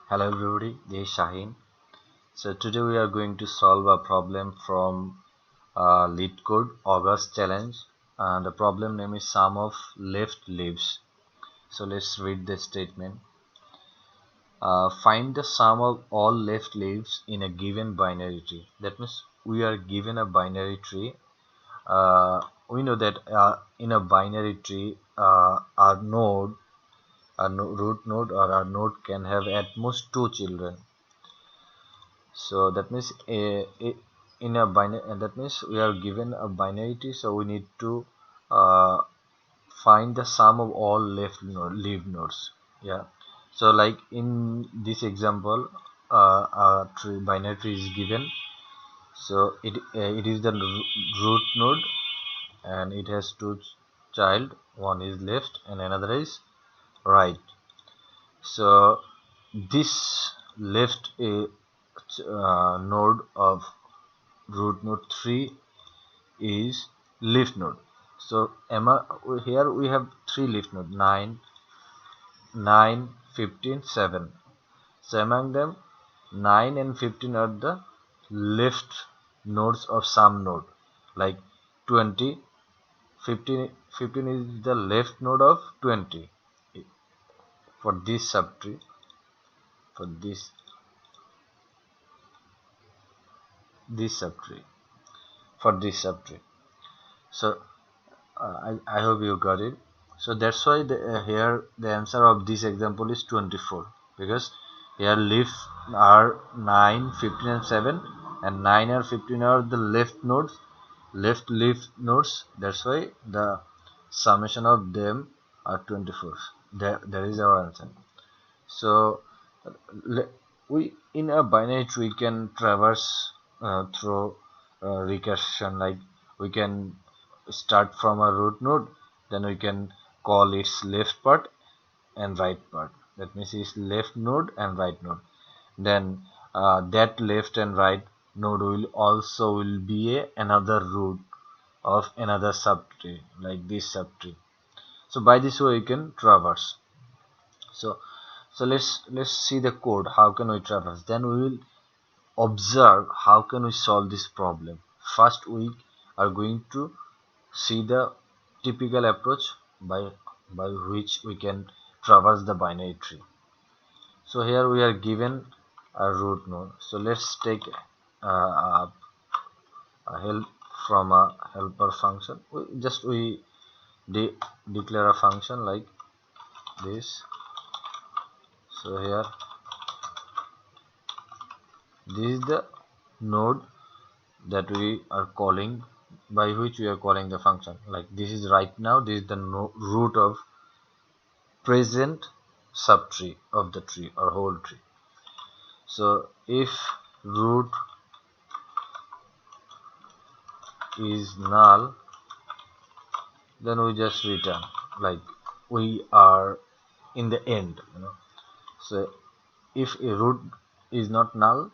Hello everybody, this is Shaheen. So today we are going to solve a problem from Lead Code August Challenge, and the problem name is sum of left leaves. So let's read the statement. Find the sum of all left leaves in a given binary tree. That means we are given a binary tree. We know that in a binary tree, our node, root node or our node can have at most two children. So that means in a binary, that means we are given a binary tree, so we need to uh, find the sum of all leaf nodes. Yeah. So like in this example, a binary tree is given. So it is the root node, and it has two child. One is left and another is right. So this left a node of root node 3 is leaf node. So here we have three leaf node 9, 9, 15, 7. So among them 9 and 15 are the left nodes of some node, like 20. 15 is the left node of 20 for this subtree, for this subtree, for this subtree. So I hope you got it. So that's why here the answer of this example is 24, because here leaf are 9, 15 and 7, and 9 and 15 are the left nodes, left leaf nodes. That's why the summation of them are 24. That is our answer. So we in a binary tree we can traverse through recursion, like we can start from a root node, then we can call its left part and right part. That means its left node and right node. Then that left and right node will also will be another root of another subtree, like this subtree. So by this way you can traverse. So let's see the code. How can we traverse? Then we will observe how can we solve this problem. First we are going to see the typical approach by which we can traverse the binary tree. So here we are given a root node. So let's take a help from a helper function. We declare a function like this. So here this is the node that we are calling, by which we are calling the function. Like this is right now, this is the root of present subtree of the tree or whole tree. So if root is null, then we just return like we are in the end. So if a root is not null,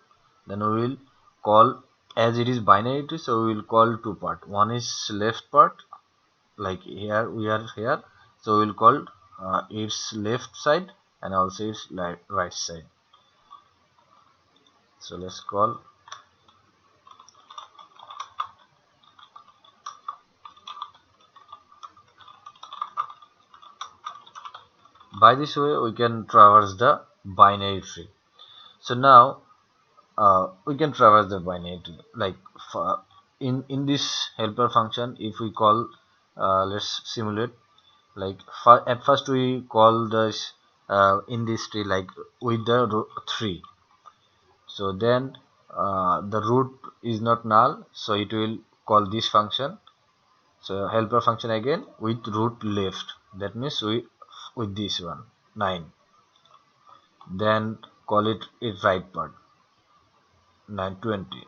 then we will call, as it is binary tree, so we will call two part. One is left part, like here we are here, so we will call its left side and also its right side. So let's call by this way we can traverse the binary tree. So now we can traverse the binary tree, like in this helper function. If we call, let's simulate, like at first we call this in this tree like with the 3. So then the root is not null, so it will call this function. So helper function again with root left, that means we with this one 9, then call it right part 920.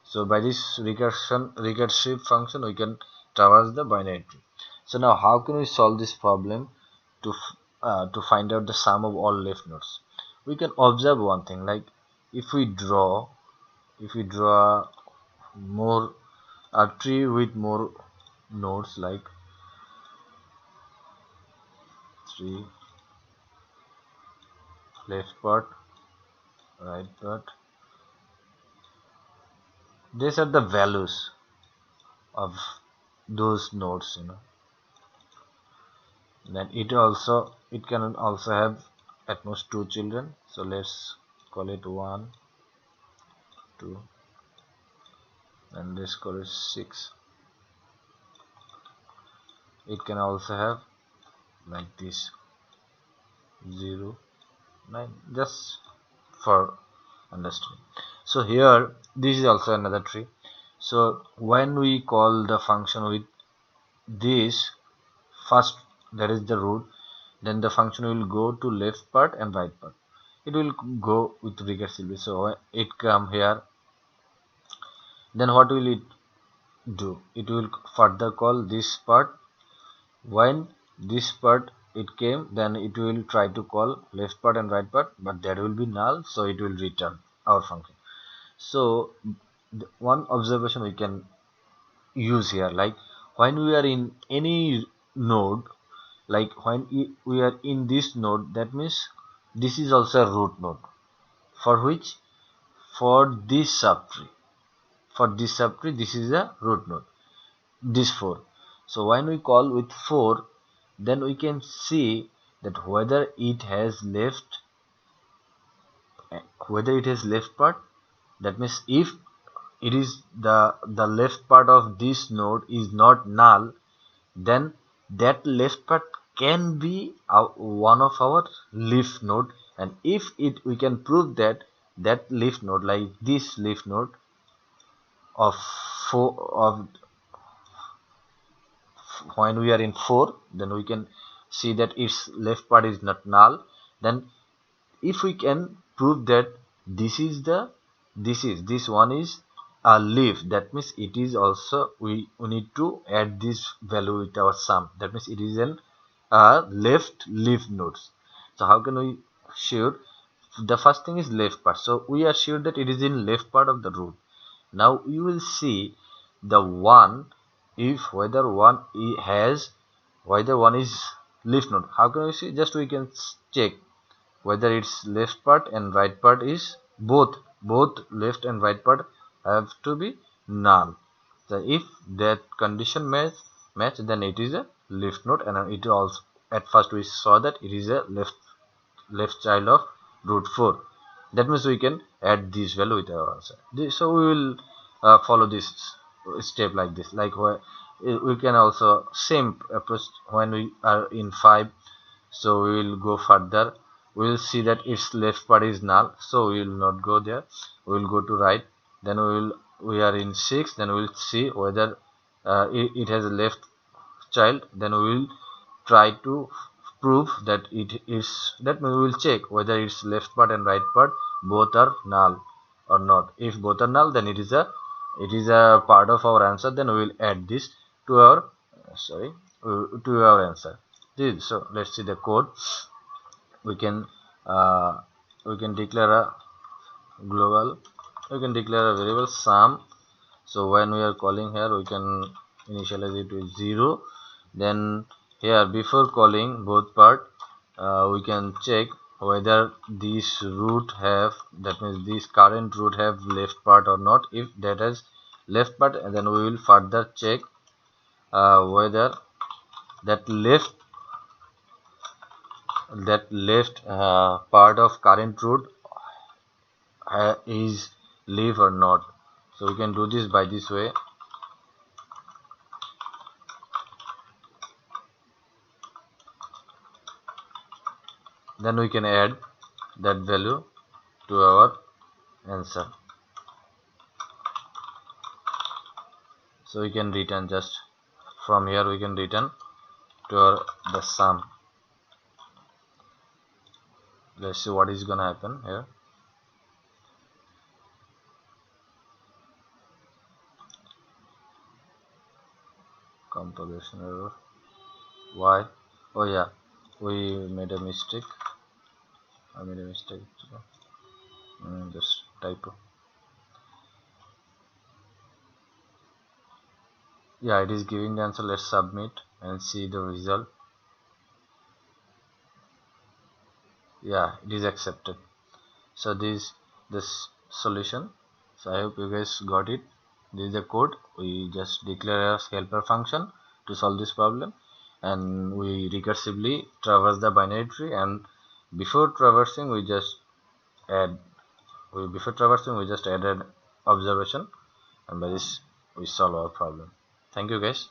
So by this recursive function we can traverse the binary tree. So now how can we solve this problem to find out the sum of all left nodes? We can observe one thing, like if we draw more a tree with more nodes, like 3 left part right part. These are the values of those nodes, then it can also have at most two children, so let's call it 1 2, and let's call it 6. It can also have like this 0 9, just for understanding. So here this is also another tree. So when we call the function with this first, that is the root, then the function will go to left part and right part. It will go with recursively. So when it come here, then what will it do? It will further call this part. When this part it came, then it will try to call left part and right part, but that will be null, so it will return our function. So one observation we can use here, like when we are in any node, like when we are in this node, that means this is also a root node, for which, for this subtree, this is a root node, this 4. So when we call with 4, then we can see that whether it has left part, that means if it is the left part of this node is not null, then that left part can be one of our leaf node. And if it we can prove that that leaf node, like this leaf node of 4 of when we are in 4, then we can see that its left part is not null. Then if we can prove that this is the this one is a leaf, that means it is also, we need to add this value with our sum, that means it is an left leaf nodes. So how can we sure? The first thing is left part, so we are sure that it is in left part of the root. Now you will see the one, if whether one has, whether one is leaf node. How can we see? Just we can check whether its left part and right part is both left and right part have to be null. So if that condition match, then it is a left node, and it also, at first we saw that it is a left child of root 4. That means we can add this value with our answer. So we will follow this step like this, like where we can also same approach when we are in 5. So we will go further, we will see that its left part is null, so we will not go there, we will go to right. Then we are in 6, then we will see whether it has a left child, then we will try to prove that it is, that we will check whether its left part and right part both are null or not. If both are null, then it is a part of our answer, then we will add this to our to our answer. So let's see the code. We can uh, we can declare a global, we can declare a variable sum. So when we are calling here, we can initialize it with 0. Then here, before calling both part, we can check whether this root have, that means this current root have left part or not. If that has left part, and then we will further check whether that left part of current root is leaf or not. So we can do this by this way. Then we can add that value to our answer. So we can return, just from here we can return to the sum. Let's see what is gonna happen here. Compilation error. Why? Oh yeah, we made a mistake. I made a mistake. Just typo. Yeah, it is giving the answer. Let's submit and see the result. Yeah, it is accepted. So this this solution. So I hope you guys got it. This is the code. We just declare a helper function to solve this problem, and we recursively traverse the binary tree, and before traversing we just add before traversing we just added observation, and by this we solve our problem. Thank you guys.